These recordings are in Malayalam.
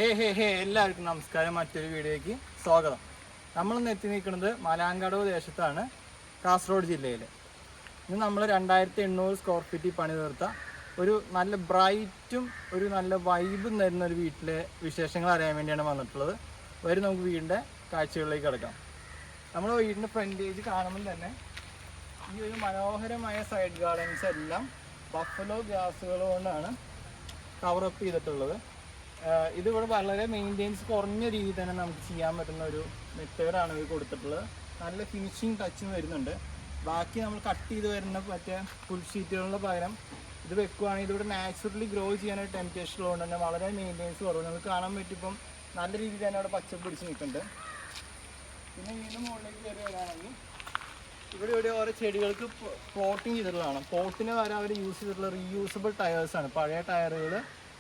എല്ലാവർക്കും നമസ്കാരം. മറ്റൊരു വീഡിയോയ്ക്ക് സ്വാഗതം. നമ്മളിന്ന് എത്തി നിൽക്കുന്നത് മലാങ്കടവ് ദേശത്താണ്, കാസർഗോഡ് ജില്ലയിൽ. ഇന്ന് നമ്മൾ 2800 സ്ക്വയർ ഫീറ്റിൽ പണി തീർത്ത ഒരു നല്ല ബ്രൈറ്റും ഒരു നല്ല വൈബും തരുന്ന ഒരു വീട്ടിലെ വിശേഷങ്ങൾ അറിയാൻ വേണ്ടിയാണ് വന്നിട്ടുള്ളത്. വരും നമുക്ക് വീടിൻ്റെ കാഴ്ചകളിലേക്ക് കിടക്കാം. നമ്മൾ വീടിൻ്റെ ഫ്രണ്ടേജ് കാണുമ്പോൾ തന്നെ ഈ ഒരു മനോഹരമായ സൈഡ് ഗാർഡൻസ് എല്ലാം ബഫലോ ഗ്രാസുകൾ കൊണ്ടാണ് കവറപ്പ് ചെയ്തിട്ടുള്ളത്. ഇതിവിടെ വളരെ മെയിൻറ്റെയിൻസ് കുറഞ്ഞ രീതിയിൽ തന്നെ നമുക്ക് ചെയ്യാൻ പറ്റുന്ന ഒരു മെത്തേഡാണ് ഇത് കൊടുത്തിട്ടുള്ളത്. നല്ല ഫിനിഷിങ് ടച്ചും വരുന്നുണ്ട്. ബാക്കി നമ്മൾ കട്ട് ചെയ്ത് വരുന്ന മറ്റേ ഫുൾ ഷീറ്റുകളുടെ പകരം ഇത് വെക്കുകയാണെങ്കിൽ ഇതിവിടെ നാച്ചുറലി ഗ്രോ ചെയ്യാനായിട്ട് ടെംപ്റ്റേഷൻ ഉള്ളതുകൊണ്ട് തന്നെ വളരെ മെയിൻറ്റെയിൻസ് കുറവ്. നമുക്ക് കാണാൻ പറ്റിയപ്പം നല്ല രീതിയിൽ തന്നെ അവിടെ പച്ചപ്പ് പിടിച്ച് നിൽക്കുന്നുണ്ട്. പിന്നെ വീണ്ടും മുകളിലേക്ക് കയറി വരികയാണെങ്കിൽ ഇവിടെ ഓരോ ചെടികൾക്ക് പ്ലോട്ടിങ് ചെയ്തിട്ടുള്ളതാണ്. പോട്ടിന് വരെ അവർ യൂസ് ചെയ്തിട്ടുള്ള റീയൂസബിൾ ടയേഴ്സാണ്. പഴയ ടയറുകൾ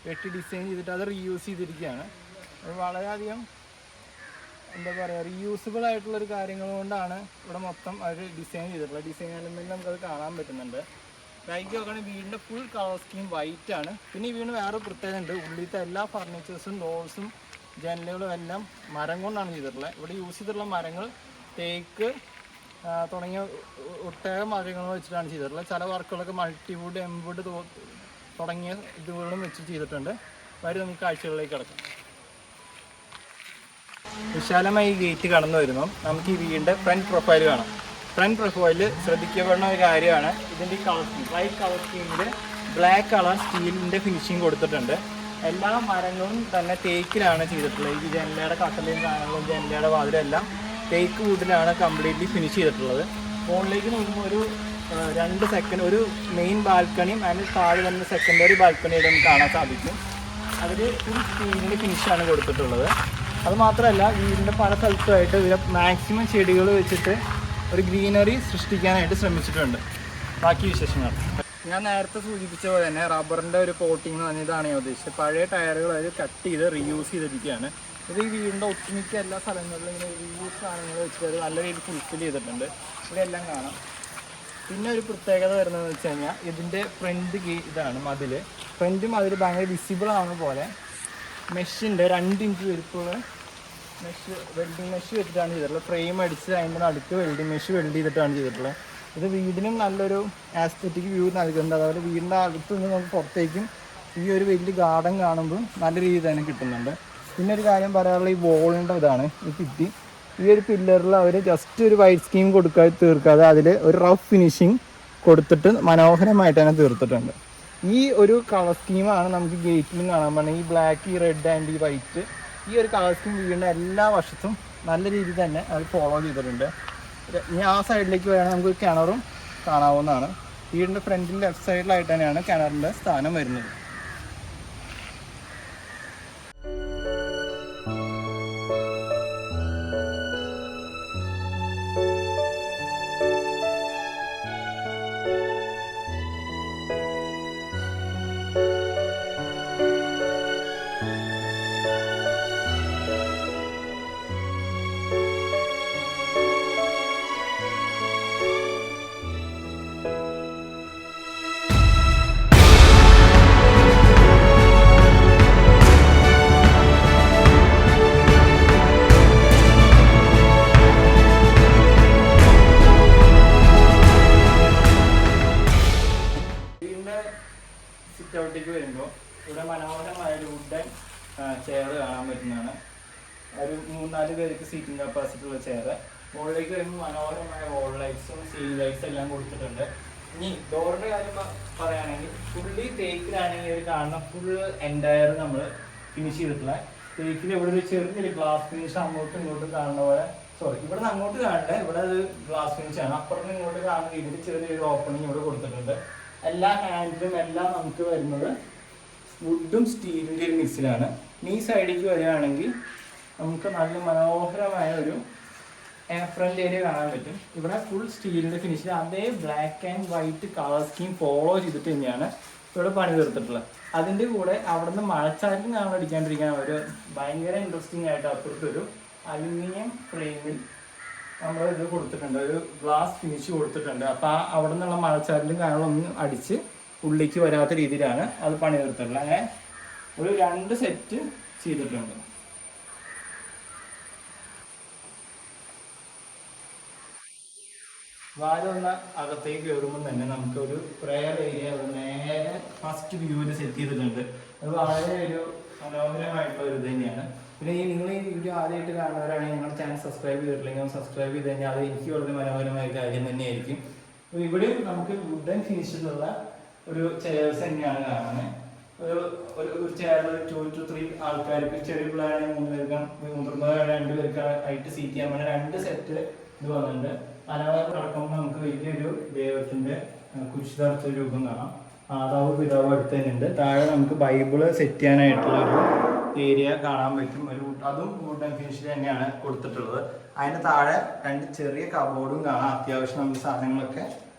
വെട്ടി ഡിസൈൻ ചെയ്തിട്ട് അത് റീയൂസ് ചെയ്തിരിക്കുകയാണ്. അത് വളരെയധികം എന്താ പറയുക, റീയൂസബിൾ ആയിട്ടുള്ളൊരു കാര്യങ്ങൾ കൊണ്ടാണ് ഇവിടെ മൊത്തം അവർ ഡിസൈൻ ചെയ്തിട്ടുള്ളത്. ഡിസൈൻ എലമെൻറ്റിൽ നമുക്കത് കാണാൻ പറ്റുന്നുണ്ട്. ബാക്കി നോക്കുകയാണെങ്കിൽ വീടിൻ്റെ ഫുൾ കളർ സ്കീം വൈറ്റ് ആണ്. പിന്നെ ഈ വീടിന് വേറെ പ്രത്യേകത ഉണ്ട്. ഉള്ളിലത്തെ എല്ലാ ഫർണിച്ചേഴ്സും ഡോർസും ജനലുകളും എല്ലാം മരം കൊണ്ടാണ് ചെയ്തിട്ടുള്ളത്. ഇവിടെ യൂസ് ചെയ്തിട്ടുള്ള മരങ്ങൾ തേക്ക് തുടങ്ങിയ ഒട്ടേറെ മരങ്ങൾ വെച്ചിട്ടാണ് ചെയ്തിട്ടുള്ളത്. ചില വർക്കുകളൊക്കെ മൾട്ടിവുഡ്, എംവുഡ് തുടങ്ങിയ ഇതുകളും വെച്ച് ചെയ്തിട്ടുണ്ട്. വരും നമുക്ക് കാഴ്ചകളിലേക്ക് കിടക്കാം. വിശാലമായി ഗേറ്റ് കടന്നു വരുമ്പോൾ നമുക്ക് ഈ വീടിൻ്റെ ഫ്രണ്ട് പ്രൊഫൈൽ കാണാം. ഫ്രണ്ട് പ്രൊഫൈലിൽ ശ്രദ്ധിക്കപ്പെടുന്ന ഒരു കാര്യമാണ് ഇതിൻ്റെ ഈ കളർ സ്കീം. വൈറ്റ് കളർ സ്കീമിൽ ബ്ലാക്ക് കളർ സ്റ്റീലിൻ്റെ ഫിനിഷിങ് കൊടുത്തിട്ടുണ്ട്. എല്ലാ മരങ്ങളും തന്നെ തേക്കിലാണ് ചെയ്തിട്ടുള്ളത്. ഈ ജനലയുടെ കട്ടലയും കാണുമ്പോൾ ജനലയുടെ വാതിലെല്ലാം തേക്ക് വുഡിലാണ് കംപ്ലീറ്റ്ലി ഫിനിഷ് ചെയ്തിട്ടുള്ളത്. മുകളിലേക്ക് നോക്കുമ്പോൾ ഒരു 2 സെക്കൻഡ് ഒരു മെയിൻ ബാൽക്കണിയും അതിന് താഴെ തന്നെ സെക്കൻഡറി ബാൽക്കണിയായിട്ട് നമുക്ക് കാണാൻ സാധിക്കും. അതിൽ ഒരു സ്റ്റീലിൻ്റെ ഫിനിഷാണ് കൊടുത്തിട്ടുള്ളത്. അതുമാത്രമല്ല വീടിൻ്റെ പല സ്ഥലത്തുമായിട്ട് ഇതിൽ മാക്സിമം ചെടികൾ വെച്ചിട്ട് ഒരു ഗ്രീനറി സൃഷ്ടിക്കാനായിട്ട് ശ്രമിച്ചിട്ടുണ്ട്. ബാക്കി വിശേഷങ്ങൾ ഞാൻ നേരത്തെ സൂചിപ്പിച്ച പോലെ തന്നെ റബ്ബറിൻ്റെ ഒരു പോട്ടിംഗ് എന്ന് പറഞ്ഞതാണ് ഞാൻ ഉദ്ദേശിച്ചത്. പഴയ ടയറുകൾ അത് കട്ട് ചെയ്ത് റീയൂസ് ചെയ്തിരിക്കുകയാണ്. ഇത് ഈ വീടിൻ്റെ ഒട്ടുമിക്ക എല്ലാ സ്ഥലങ്ങളിലും ഇങ്ങനെ റീയൂസ് സാധനങ്ങൾ വെച്ചിട്ട് അത് നല്ല രീതിയിൽ ഫുൾഫിൽ ചെയ്തിട്ടുണ്ട്. ഇവിടെ എല്ലാം കാണാം. പിന്നെ ഒരു പ്രത്യേകത വരുന്നതെന്ന് വെച്ച് കഴിഞ്ഞാൽ ഇതിൻ്റെ ഫ്രണ്ട് ഇതാണ് മതിൽ. ഫ്രണ്ട് മതിൽ ഭയങ്കര വിസിബിൾ ആവുന്ന പോലെ മെഷിൻ്റെ 2 ഇഞ്ച് വലുപ്പമുള്ള വെൽഡിങ് മെഷ് വെച്ചിട്ടാണ് ചെയ്തിട്ടുള്ളത്. ഫ്രെയിം അടിച്ച് അതിൻ്റെ നടുക്ക് വെൽഡിങ് മെഷ് വെൽഡ് ചെയ്തിട്ടാണ് ചെയ്തിട്ടുള്ളത്. ഇത് വീടിനും നല്ലൊരു ആസ്തെറ്റിക് വ്യൂ നൽകുന്നുണ്ട്. അതുപോലെ വീടിൻ്റെ അകത്ത് നിന്ന് നമുക്ക് പുറത്തേക്കും ഈ ഒരു വലിയ ഗാർഡൻ കാണുമ്പോൾ നല്ല രീതിയിൽ തന്നെ കിട്ടുന്നുണ്ട്. പിന്നെ ഒരു കാര്യം പറയാനുള്ള ഈ വോളിൻ്റെ ഇതാണ് ഈ ഭിത്തി. ഈ ഒരു പില്ലറിൽ അവർ ജസ്റ്റ് ഒരു വൈറ്റ് സ്കീം തീർക്കാതെ അതിൽ ഒരു റഫ് ഫിനിഷിങ് കൊടുത്തിട്ട് മനോഹരമായിട്ട് തന്നെ തീർത്തിട്ടുണ്ട്. ഈ ഒരു കളർ സ്കീമാണ് നമുക്ക് ഗേറ്റിലും കാണാൻ പറ്റുന്നത്. ഈ ബ്ലാക്ക്, ഈ റെഡ് ആൻഡ് ഈ വൈറ്റ്, ഈ ഒരു കളർ സ്കീം വീടിൻ്റെ എല്ലാ വശത്തും നല്ല രീതിയിൽ തന്നെ അത് ഫോളോ ചെയ്തിട്ടുണ്ട്. ഇനി ആ സൈഡിലേക്ക് വേണമെങ്കിൽ നമുക്ക് കിണറും കാണാവുന്നതാണ്. വീടിൻ്റെ ഫ്രണ്ടിൽ ലെഫ്റ്റ് സൈഡിലായിട്ട് തന്നെയാണ് കിണറിൻ്റെ സ്ഥാനം വരുന്നത്. സിറ്റൗട്ടിലേക്ക് വരുമ്പോൾ ഇവിടെ മനോഹരമായ ഒരു വുഡൻ ചെയർ കാണാൻ പറ്റുന്നതാണ്. ഒരു 3-4 പേർക്ക് സീറ്റിംഗ് കപ്പാസിറ്റി ഉള്ള ചെയർ. മുകളിലേക്ക് വരുമ്പോൾ മനോഹരമായ വോൾ ലൈറ്റ്സും സീലിംഗ് ലൈറ്റ്സും എല്ലാം കൊടുത്തിട്ടുണ്ട്. ഇനി ഡോറിൻ്റെ കാര്യം പറയുകയാണെങ്കിൽ ഫുള്ളി തേക്കിലാണെങ്കിൽ ഒരു കാണുന്ന ഫുൾ എൻറ്റയർ നമ്മൾ ഫിനിഷ് ചെയ്തിട്ടുള്ള തേക്കിൽ ഇവിടെ ഒരു ചെറിയൊരു ഗ്ലാസ് ഫിനിഷ് അങ്ങോട്ടും ഇങ്ങോട്ടും കാണുന്ന പോലെ, ഇവിടെ നിന്ന് അങ്ങോട്ട് കാണണ്ട, ഇവിടെ അത് ഗ്ലാസ് ഫിനിഷാണ്. അപ്പുറത്ത് ഇങ്ങോട്ട് കാണുന്ന രീതിയിൽ ചെറിയൊരു ഓപ്പണിങ് ഇവിടെ കൊടുത്തിട്ടുണ്ട്. എല്ലാ ഹാൻഡിലും എല്ലാം നമുക്ക് വരുന്നത് വുഡും സ്റ്റീലിൻ്റെ ഒരു മിക്സിലാണ്. ഈ സൈഡിലേക്ക് വരികയാണെങ്കിൽ നമുക്ക് നല്ല മനോഹരമായ ഒരു ഫ്രണ്ട് ഏരിയ കാണാൻ പറ്റും. ഇവിടെ ഫുൾ സ്റ്റീലിൻ്റെ ഫിനിഷിൽ അതേ black and white colour scheme follow ചെയ്തിട്ട് തന്നെയാണ് ഇവിടെ പണി തീർത്തിട്ടുള്ളത്. അതിൻ്റെ കൂടെ അവിടെ നിന്ന് മഴച്ചാറ്റം കാണാടിക്കാണ്ടിരിക്കാൻ ഒരു ഭയങ്കര ഇൻട്രസ്റ്റിംഗ് ആയിട്ട് അപ്പുറത്തൊരു അലുമിനിയം ഫ്രെയിമിൽ നമ്മൾ ഇത് കൊടുത്തിട്ടുണ്ട്, ഒരു ഗ്ലാസ് ഫിനിഷ് കൊടുത്തിട്ടുണ്ട്. അപ്പോൾ അവിടെ നിന്നുള്ള മഴച്ചാറിലും കാര്യങ്ങളൊന്നും അടിച്ച് ഉള്ളിലേക്ക് വരാത്ത രീതിയിലാണ് അത് പണി തീർത്തിട്ടുള്ളത്. അങ്ങനെ ഒരു 2 സെറ്റ് ചെയ്തിട്ടുണ്ട്. വാലൊന്ന് അകത്തേക്ക് കയറുമ്പോൾ തന്നെ നമുക്കൊരു പ്രയർ ഏരിയ നേരെ ഫസ്റ്റ് വ്യൂവിൽ സെറ്റ് ചെയ്തിട്ടുണ്ട്. അത് വളരെ ഒരു മനോഹരമായിട്ടുള്ള ഒരു ഇത് തന്നെയാണ്. പിന്നെ നിങ്ങൾ ഈ വീഡിയോ ആദ്യമായിട്ട് കാണുന്നവരാണെങ്കിൽ നിങ്ങളുടെ ചാനൽ സബ്സ്ക്രൈബ് ചെയ്തിട്ടില്ലെങ്കിൽ സബ്സ്ക്രൈബ് ചെയ്ത് കഴിഞ്ഞാൽ അത് എനിക്ക് വളരെ മനോഹരമായ കാര്യം തന്നെയായിരിക്കും. അപ്പോൾ ഇവിടെയും നമുക്ക് വുഡൻ ഫിനിഷിലുള്ള ഒരു ചെയർസ് തന്നെയാണ് കാണുന്നത്. ഒരു ചെയറിൽ 2 to 3 ആൾക്കാർക്ക്, ചെറിയ പിള്ളേരാണെങ്കിൽ 3 പേർക്ക്, മുതിർന്നവരാണ് 2 പേർക്ക് ആയിട്ട് സീറ്റ് ചെയ്യാൻ വേണ്ടി 2 സെറ്റ് ഇത് വന്നിട്ടുണ്ട്. അനാഥ കിടക്കുമ്പോൾ നമുക്ക് വലിയൊരു ദൈവത്തിന്റെ കുരിശുദാർച്ച രൂപം കാണാം. മാതാവ് പിതാവ് അടുത്ത് തന്നെ ഉണ്ട്. താഴെ നമുക്ക് ബൈബിള് സെറ്റ് ചെയ്യാനായിട്ടുള്ള ഒരു ഏരിയ കാണാൻ പറ്റും. അതും വുഡൻ ഫിനിഷിൽ തന്നെയാണ് കൊടുത്തിട്ടുള്ളത്. അതിന് താഴെ 2 ചെറിയ കബോർഡും കാണാം, അത്യാവശ്യം നമുക്ക് സാധനങ്ങളൊക്കെ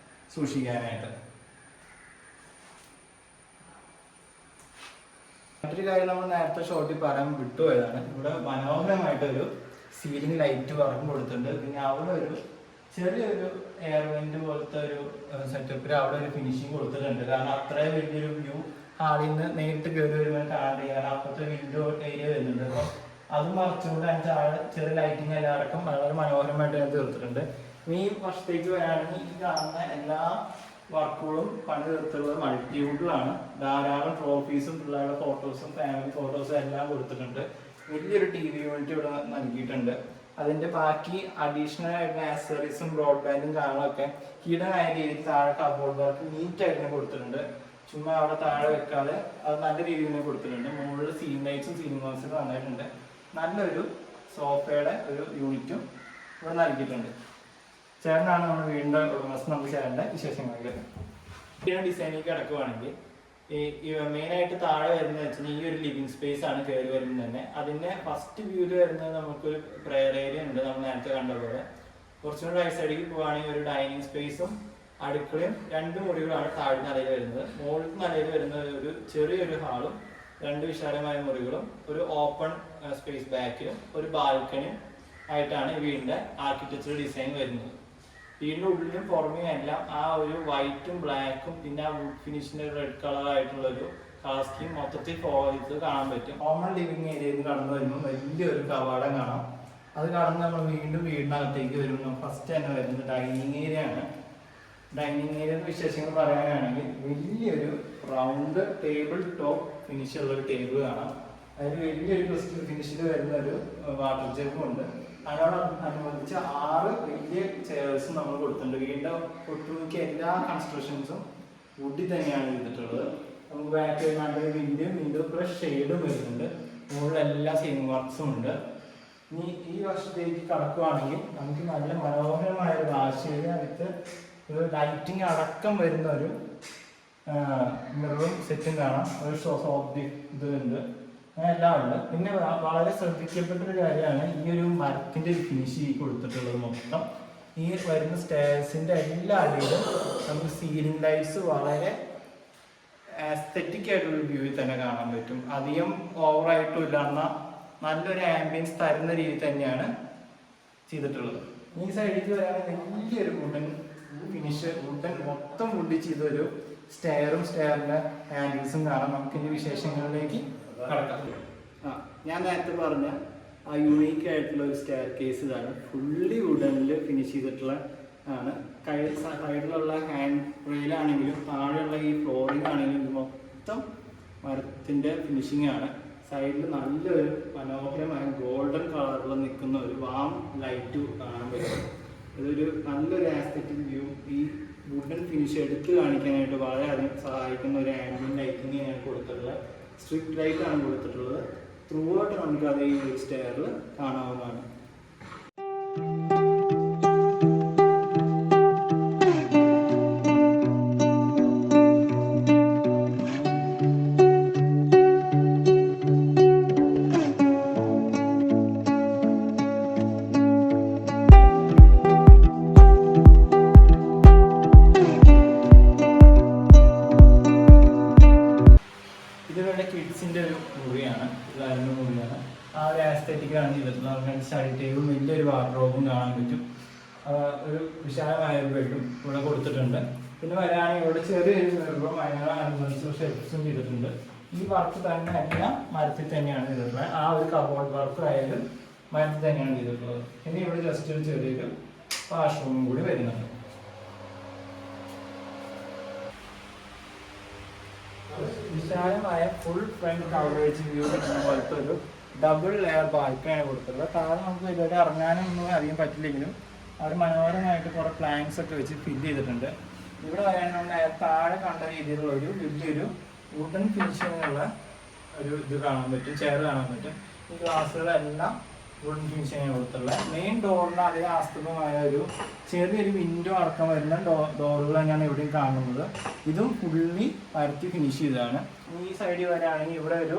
സൂക്ഷിക്കാനായിട്ട്. മറ്റൊരു കാര്യം നമ്മൾ നേരത്തെ ഷോട്ടിൽ പറയാൻ വിട്ടുപോയതാണ്. ഇവിടെ മനോഹരമായിട്ടൊരു സീലിംഗ് ലൈറ്റ് വർക്ക് കൊടുത്തിട്ടുണ്ട്. പിന്നെ അവിടെ ഒരു ചെറിയൊരു എയർ വെന്റ് പോലത്തെ ഒരു സെറ്റപ്പിൽ അവിടെ ഒരു ഫിനിഷിങ് കൊടുത്തിട്ടുണ്ട്. കാരണം അത്രയും വലിയൊരു വ്യൂ ഹാളിൽ നിന്ന് നേരിട്ട് കയറി വരുമ്പോൾ കാണാൻ, കാരണം അപ്പുറത്തെ വിൻഡോ ഏരിയ വരുന്നുണ്ട്. അപ്പോൾ അത് മറിച്ചുകൊണ്ട് അതിന് ചെറിയ ലൈറ്റിങ് എല്ലാവർക്കും വളരെ മനോഹരമായിട്ട് ഞാൻ തീർത്തിട്ടുണ്ട്. ഈ വർഷത്തേക്ക് വരാണെങ്കിൽ ഈ കാണുന്ന എല്ലാ വർക്കുകളും പണി തീർത്തുള്ളത് മൾട്ടിവുഡിലാണ്. ധാരാളം ട്രോഫീസും പിള്ളേരുടെ ഫോട്ടോസും ഫാമിലി ഫോട്ടോസും എല്ലാം കൊടുത്തിട്ടുണ്ട്. വലിയൊരു TV യൂണിറ്റ് ഇവിടെ നൽകിയിട്ടുണ്ട്. അതിന്റെ ബാക്കി അഡീഷണൽ ആയിട്ടുള്ള ആക്സസറീസും ബ്രോഡ്ബാൻഡും കാണാനൊക്കെ കീടനായ രീതിയിൽ താഴെ കബോർഡ് വർക്ക് നീറ്റായിട്ട് കൊടുത്തിട്ടുണ്ട്. ചുമ്മാ അവിടെ താഴെ വെക്കാതെ അത് നല്ല രീതിയിൽ കൊടുത്തിട്ടുണ്ട്. മുകളിൽ സീലിംഗ് ലൈറ്റ്സും സീലിംഗ് ബോക്സും വന്നിട്ടുണ്ട്. നല്ലൊരു സോഫയുടെ ഒരു യൂണിറ്റും ഇവിടെ നൽകിയിട്ടുണ്ട്. ചേട്ടനാണ് നമ്മൾ വീടിൻ്റെ ഉടമസ്ഥൻ. നമുക്ക് ചേട്ടൻ്റെ വിശേഷങ്ങളൊക്കെ ഡിസൈനിലേക്ക് കിടക്കുവാണെങ്കിൽ ഈ മെയിനായിട്ട് താഴെ വരുന്നത് വെച്ചാൽ ഈ ഒരു ലിവിങ് സ്പേസ് ആണ് കയറി വരുന്നത് തന്നെ. അതിൻ്റെ ഫസ്റ്റ് വ്യൂവിൽ വരുന്നത് നമുക്കൊരു പ്രയർ ഏരിയ ഉണ്ട്, നമ്മൾ നേരത്തെ കണ്ട പോലെ. കുറച്ചും കൂടി റൈറ്റ് സൈഡിലേക്ക് പോവുകയാണെങ്കിൽ ഒരു ഡൈനിങ് സ്പേസും അടുക്കളയും 2 മുറികളാണ് താഴെ നിലയിൽ വരുന്നത്. മുകളിൽ നിലയിൽ വരുന്നത് ഒരു ചെറിയൊരു ഹാളും 2 വിശാലമായ മുറികളും ഒരു ഓപ്പൺ സ്പേസ് ബാക്കിലും ഒരു ബാൽക്കണിയും ആയിട്ടാണ് ഈ വീടിൻ്റെ ആർക്കിടെക്ചർ ഡിസൈൻ വരുന്നത്. വീടിൻ്റെ ഉള്ളിലും പുറമേ എല്ലാം ആ ഒരു വൈറ്റും ബ്ലാക്കും പിന്നെ ആ വുഡ് ഫിനിഷിൻ്റെ റെഡ് കളറായിട്ടുള്ളൊരു കളർ സ്കീം മൊത്തത്തിൽ ഫോളോ ചെയ്ത് കാണാൻ പറ്റും. കോമൺ ലിവിങ് ഏരിയയിൽ കടന്നു വരുമ്പോൾ വലിയൊരു കവാടം കാണാം. അത് കടന്ന് നമ്മൾ വീണ്ടും വീടിനകത്തേക്ക് വരുമ്പോൾ ഫസ്റ്റ് തന്നെ വരുന്നത് ഡൈനിങ് ഏരിയ ആണ്. ഡൈനിങ് ഏരിയ വിശേഷങ്ങൾ പറയാനാണെങ്കിൽ വലിയൊരു റൗണ്ട് ടേബിൾ ടോപ്പ് ഫിനിഷുള്ളൊരു ടേബിൾ കാണാം. അതിൽ വലിയൊരു ക്രിസ്റ്റൽ ഫിനിഷിൽ വരുന്ന ഒരു വാട്ടർ ജഗ്ഗും ഉണ്ട്. അതിനോടനുബന്ധിച്ച് 6 വലിയ ചെയർസും നമ്മൾ കൊടുത്തിട്ടുണ്ട്. വീടിൻ്റെ ഒട്ടുമിക്ക എല്ലാ കൺസ്ട്രക്ഷൻസും വുഡിൽ തന്നെയാണ് ചെയ്തിട്ടുള്ളത്. നമുക്ക് ബാക്ക് നല്ലൊരു വിൻഡോ പ്ലസ് ഷെയ്ഡും വരുന്നുണ്ട്. മുകളിലെല്ലാ സീലിംഗ് വർക്ക്സും ഉണ്ട്. ഇനി ഈ വർഷത്തേക്ക് കടക്കുകയാണെങ്കിൽ നമുക്ക് നല്ല മനോഹരമായ ഒരു ആശയം അടുത്ത് ഒരു ലൈറ്റിംഗ് അടക്കം വരുന്ന ഒരു മിററും സെറ്റും കാണാം. ഒരു സോഫ്റ്റ് ഇതുണ്ട്, അങ്ങനെ എല്ലാം ഉണ്ട്. പിന്നെ വളരെ ശ്രദ്ധിക്കപ്പെട്ടൊരു കാര്യമാണ് ഈ ഒരു മരത്തിൻ്റെ ഒരു ഫിനിഷ് കൊടുത്തിട്ടുള്ളത്. മൊത്തം ഈ വരുന്ന സ്റ്റേഴ്സിൻ്റെ എല്ലാ അടിയിലും നമുക്ക് സീലിംഗ് ലൈറ്റ്സ് വളരെ ആസ്തെറ്റിക് ആയിട്ടുള്ള വ്യൂവിൽ തന്നെ കാണാൻ പറ്റും. അധികം ഓവറായിട്ടും ഇല്ല, എന്നാൽ നല്ലൊരു ആംബിയൻസ് തരുന്ന രീതിയിൽ തന്നെയാണ് ചെയ്തിട്ടുള്ളത്. ഈ സൈഡിലേക്ക് വരാണെങ്കിൽ വലിയൊരു വുഡൻ ഫിനിഷ്, വുഡൻ മൊത്തം വുഡിൽ ചെയ്തൊരു സ്റ്റെയറിൻ്റെ ഹാൻഡിൽസും കാണാം. നമുക്കിൻ്റെ വിശേഷങ്ങളിലേക്ക് കടക്കാം. ഞാൻ നേരത്തെ പറഞ്ഞ ആ യുണീക്ക് ആയിട്ടുള്ള ഒരു സ്റ്റെയർ കേസ് ഇതാണ്. ഫുള്ളി വുഡനിൽ ഫിനിഷ് ചെയ്തിട്ടുള്ള ആണ്. സൈഡിലുള്ള ഹാൻഡ് റെയിലാണെങ്കിലും താഴെയുള്ള ഈ ഫ്ലോറിംഗ് ആണെങ്കിലും ഇത് മൊത്തം മരത്തിൻ്റെ ഫിനിഷിംഗ് ആണ്. സൈഡിൽ നല്ലൊരു മനോഹരമായ ഗോൾഡൻ കളറിൽ നിൽക്കുന്ന ഒരു വാം ലൈറ്റ് കാണാൻ പറ്റും. ഇതൊരു നല്ലൊരു ആസ്തെറ്റിക് വ്യൂ. ഈ വുഡൻ ഫിനിഷ് എടുത്ത് കാണിക്കാനായിട്ട് വളരെയധികം സഹായിക്കുന്ന ഒരു ആംബിയൻ ലൈറ്റിംഗ് ആണ് കൊടുത്തിട്ടുള്ളത്. സ്ട്രിക്റ്റ് ലൈറ്റ് ആണ് കൊടുത്തിട്ടുള്ളത്. ത്രൂ ഔട്ട് നമുക്ക് അത് ഈ ഒരു സ്റ്റെയറിൽ കാണാവുന്നതാണ്. കിഡ്സിൻ്റെ ഒരു മുറിയാണ്, ഇതായിരുന്നു മുറിയാണ്. ആ ഒരു ആസ്തെറ്റിക്കാണ് ചെയ്തിട്ടുള്ളത്. സ്റ്റഡി ടേബിളും വലിയൊരു വാർഡ്രോബും കാണാൻ പറ്റും. ഒരു വിശാലമായ ഒരു ബെഡും ഇവിടെ കൊടുത്തിട്ടുണ്ട്. പിന്നെ വരാണെങ്കിൽ ഇവിടെ ചെറിയൊരു മിററും അതിനോടനുബന്ധിച്ച് ഷെൽഫ്സും ചെയ്തിട്ടുണ്ട്. ഈ വർക്ക് തന്നെ എല്ലാം മരത്തിൽ തന്നെയാണ് ചെയ്തിട്ടുള്ളത്. ആ ഒരു കബോർഡ് വർക്ക് ആയാലും മരത്തിൽ തന്നെയാണ് ചെയ്തിട്ടുള്ളത്. പിന്നെ ഇവിടെ ജസ്റ്റ് ഒരു ചെറിയൊരു വാഷ്റൂമും കൂടി വരുന്നുണ്ട്. വിശാലമായ ഫുൾ ഫ്രണ്ട് കവറേജ് വ്യൂ കിട്ടുന്ന പോലത്തെ ഒരു ഡബിൾ ലെയർ ബാൽക്കണിയാണ് കൊടുത്തിട്ടുള്ളത്. താഴെ നമുക്ക് ഇതുവരെ ഇറങ്ങാനൊന്നും അധികം പറ്റില്ലെങ്കിലും അവർ മനോഹരമായിട്ട് കുറേ പ്ലാന്റ്സ് ഒക്കെ വെച്ച് ഫില്ല് ചെയ്തിട്ടുണ്ട്. ഇവിടെ വരാൻ നമ്മൾ താഴെ കണ്ട രീതിയിലുള്ള ഒരു വലിയൊരു വുഡൻ ഫിനിഷിങ്ങിനുള്ള ഒരു ഇത് കാണാൻ പറ്റും, ചെയർ കാണാൻ പറ്റും. ഈ ഗ്ലാസ്സുകളെല്ലാം വുഡൻ ഫിനിഷിങ് കൊടുത്തിട്ടുള്ളത്. മെയിൻ ഡോറിന് അതേ ആസ്തകമായ ഒരു ചെറിയൊരു വിൻഡോ അടക്കം വരുന്ന ഡോറുകൾ തന്നെയാണ് ഇവിടെയും കാണുന്നത്. ഇതും ഫുള്ളി പരത്തി ഫിനിഷ് ചെയ്തതാണ്. ഈ സൈഡിൽ വരാണെങ്കിൽ ഇവിടെ ഒരു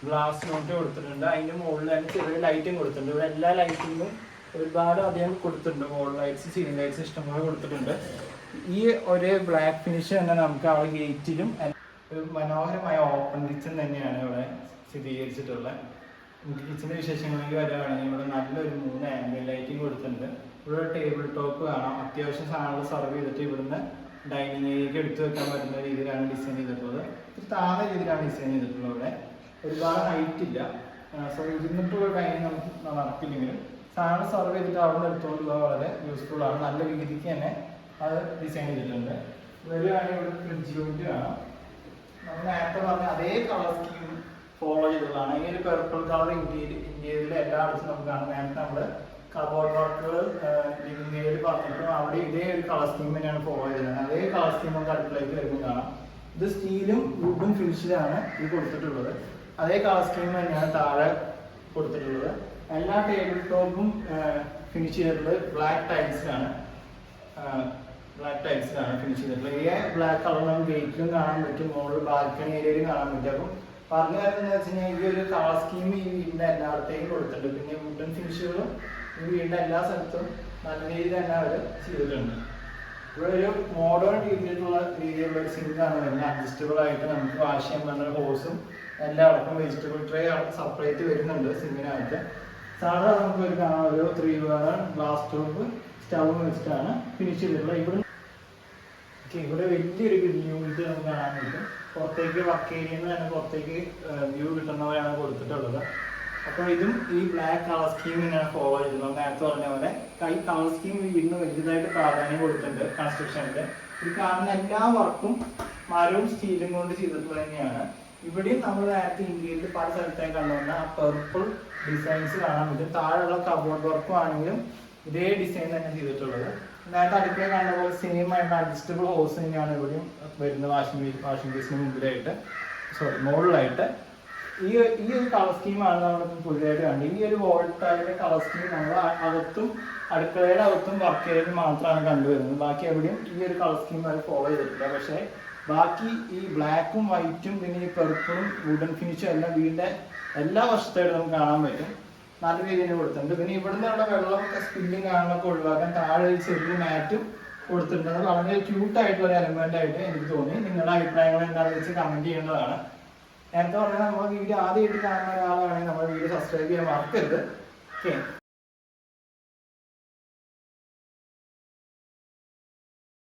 ഗ്ലാസ് നോട്ട് കൊടുത്തിട്ടുണ്ട്. അതിൻ്റെ മുകളിൽ തന്നെ ചെറിയ ലൈറ്റും കൊടുത്തിട്ടുണ്ട്. ഇവിടെ എല്ലാ ലൈറ്റിങ്ങും ഒരുപാട് അധികം കൊടുത്തിട്ടുണ്ട്. വോൾ ലൈറ്റ്സ്, സീലിംഗ് ലൈറ്റ്സ് ഇഷ്ടംപോലെ കൊടുത്തിട്ടുണ്ട്. ഈ ഒരു ബ്ലാക്ക് ഫിനിഷ് തന്നെ നമുക്ക് അവിടെ ഗേറ്റിലും ഒരു മനോഹരമായ ഓപ്പൺ കിച്ചൺ തന്നെയാണ് ഇവിടെ സ്ഥിരീകരിച്ചിട്ടുള്ളത്. നമുക്ക് കിച്ചണിൻ്റെ വിശേഷങ്ങളിലേക്ക് വരികയാണെങ്കിൽ ഇവിടെ നല്ലൊരു 3 ആംബിയൻ ലൈറ്റിംഗ് കൊടുത്തിട്ടുണ്ട്. ഇവിടെ ടേബിൾ ടോപ്പ് കാണാം. അത്യാവശ്യം സാധനങ്ങൾ സർവ് ചെയ്തിട്ട് ഇവിടുന്ന് ഡൈനിങ് ഏരിയക്ക് എടുത്തു വെക്കാൻ പറ്റുന്ന രീതിയിലാണ് ഡിസൈൻ ചെയ്തിട്ടുള്ളത്. ഒരു താഴെ രീതിയിലാണ് ഡിസൈൻ ചെയ്തിട്ടുള്ളത്. ഇവിടെ ഒരുപാട് ഹൈറ്റ് ഇല്ല. സോ ഇരുന്നിട്ടുള്ള ഡൈനിങ് നമുക്ക് നടക്കില്ലെങ്കിലും സാധനം സർവ് ചെയ്തിട്ട് അവിടെ നിന്ന് എടുത്തുകൊണ്ട് പോകാൻ വളരെ യൂസ്ഫുൾ ആണ്. നല്ല രീതിക്ക് തന്നെ അത് ഡിസൈൻ ചെയ്തിട്ടുണ്ട്. വരികയാണെങ്കിൽ ഇവിടെ ഫ്രിഡ്ജ് യൂണിറ്റ് കാണാം. നമ്മൾ നേരത്തെ പറഞ്ഞ അതേ കളർ സ്കീം ഫോളോ ചെയ്തതാണ്. ഈ ഒരു പെർപ്പിൾ കളർ ഇന്ത്യയിൽ എല്ലായിടത്തും നമുക്ക് കാണാം. നേരത്തെ നമ്മൾ കബോർഡ് വർക്കുകൾ ലിവിംഗ് ഏരിയയിൽ പറഞ്ഞിട്ടും അവിടെ ഇതേ ഒരു കളർ സ്കീം തന്നെയാണ് ഫോളോ ചെയ്തത്. അതേ കളർ സ്കീം നമുക്ക് അടുക്കളയ്ക്ക് വരുമ്പോൾ കാണാം. ഇത് സ്റ്റീലും വുഡും ഫിനിഷിലാണ് ഇത് കൊടുത്തിട്ടുള്ളത്. അതേ കളർ സ്കീം തന്നെയാണ് താഴെ കൊടുത്തിട്ടുള്ളത്. എല്ലാ ടേബിൾ ടോപ്പും ഫിനിഷ് ചെയ്തിട്ടുള്ളത് ബ്ലാക്ക് ടൈൽസിലാണ് ഫിനിഷ് ചെയ്തിട്ടുള്ളത്. ഈ ബ്ലാക്ക് കളർ നമുക്ക് ഗേറ്റിലും കാണാൻ പറ്റും, മുകളിൽ ബാൽക്കണി ഏരിയയിലും കാണാൻ പറ്റും. അപ്പം പറഞ്ഞു തരുന്നത് വെച്ച് കഴിഞ്ഞാൽ ഈ ഒരു കളർ സ്കീം ഈ വീടിൻ്റെ എല്ലായിടത്തേക്കും കൊടുത്തിട്ടുണ്ട്. പിന്നെ വുഡൻ ഫിനിഷുകളും ഈ വീടിൻ്റെ എല്ലാ സ്ഥലത്തും നല്ല രീതിയിൽ തന്നെ അവർ ചെയ്തിട്ടുണ്ട്. ഇവിടെ ഒരു മോഡേൺ രീതിയിലുള്ള ഒരു സിങ്കാണ് വരുന്നത്. അഡ്ജസ്റ്റബിൾ ആയിട്ട് നമുക്ക് വാഷ് ചെയ്യാൻ പറ്റുന്ന ഹോസും എല്ലാം അടക്കം വെജിറ്റബിൾ ട്രേ സെപ്പറേറ്റ് വരുന്നുണ്ട് സിങ്കിനകത്ത്. സാധാരണ നമുക്ക് ഒരു കാണാൻ ഒരു 3 ബർണർ ഗ്ലാസ് ടോപ്പ് സ്റ്റവ് വെച്ചിട്ടാണ് ഫിനിഷ് ചെയ്തിട്ടുള്ളത്. ഇവിടെ വലിയൊരു യൂണിറ്റ് നമുക്ക് കാണാൻ പറ്റും. പുറത്തേക്ക് വർക്ക് ഏരിയയിൽ നിന്ന് തന്നെ പുറത്തേക്ക് വ്യൂ കിട്ടുന്നവരാണ് കൊടുത്തിട്ടുള്ളത്. അപ്പോൾ ഇതും ഈ ബ്ലാക്ക് കളർ സ്കീം തന്നെയാണ് ഫോളോ ചെയ്യുന്നത്. നേരത്തെ പറഞ്ഞ പോലെ ഈ കളർ സ്കീം വീടിന് വലുതായിട്ട് പ്രാധാന്യം കൊടുത്തിട്ടുണ്ട് കൺസ്ട്രക്ഷനിൽ. ഈ കാണുന്ന എല്ലാ വർക്കും മരവും സ്റ്റീലും കൊണ്ട് ചെയ്തിട്ടുള്ളത് തന്നെയാണ്. ഇവിടെയും നമ്മൾ നേരത്തെ ഇന്ത്യയിൽ പല സ്ഥലത്തായി കണ്ടുവന്ന ആ പെർപ്പിൾ ഡിസൈൻസ് കാണാൻ പറ്റും. താഴെയുള്ള കബോർഡ് വർക്കും ആണെങ്കിലും ഇതേ ഡിസൈൻ തന്നെ ചെയ്തിട്ടുള്ളത്. നേരത്തെ അടുക്കള കാണുന്ന പോലെ സെയിം ആയിട്ട് അഡ്ജസ്റ്റബിൾ ഹോസ് തന്നെയാണ് ഇവിടെയും വരുന്നത്. വാഷിംഗ് ബേസിന് മുമ്പിലായിട്ട് മുകളിലായിട്ട് ഈ ഒരു കളർ സ്കീമാണ് നമ്മളിപ്പോൾ പുതിയതായിട്ട് കണ്ടത്. ഈ ഒരു വോൾട്ടൈൻ്റെ കളർ സ്കീം നമ്മൾ അകത്തും അടുക്കളയുടെ അകത്തും വർക്ക് ഏരിയയിൽ മാത്രമാണ് കണ്ടുവരുന്നത്. ബാക്കി എവിടെയും ഈ ഒരു കളർ സ്കീം അവർ ഫോളോ ചെയ്തിട്ടില്ല. പക്ഷേ ബാക്കി ഈ ബ്ലാക്കും വൈറ്റും പിന്നെ ഈ പെർപ്പിളും വുഡൻ ഫിനിഷും എല്ലാം വീടിൻ്റെ എല്ലാ വശത്തായിട്ട് നമുക്ക് കാണാൻ പറ്റും. നല്ല രീതിയിൽ കൊടുത്തിട്ടുണ്ട്. പിന്നെ ഇവിടെ നിന്നുള്ള വെള്ളം സ്പില്ലിങ് കാണുന്നൊക്കെ ഒഴിവാക്കാൻ താഴെ ഒരു ചെറിയ മാറ്റും കൊടുത്തിട്ടുണ്ട്. അത് വളരെ ക്യൂട്ടായിട്ടുള്ള ഒരു എലമെന്റ് ആയിട്ട് എനിക്ക് തോന്നി. നിങ്ങളുടെ അഭിപ്രായങ്ങൾ എന്താണെന്ന് വെച്ച് കമന്റ് ചെയ്യേണ്ടതാണ്. നേരത്തെ പറഞ്ഞാൽ നമ്മുടെ വീഡിയോ ആദ്യമായിട്ട് കാണുന്ന ഒരാളാണെങ്കിൽ നമ്മുടെ വീഡിയോ സബ്സ്ക്രൈബ് ചെയ്യാൻ മറക്കരുത്. ഓക്കെ.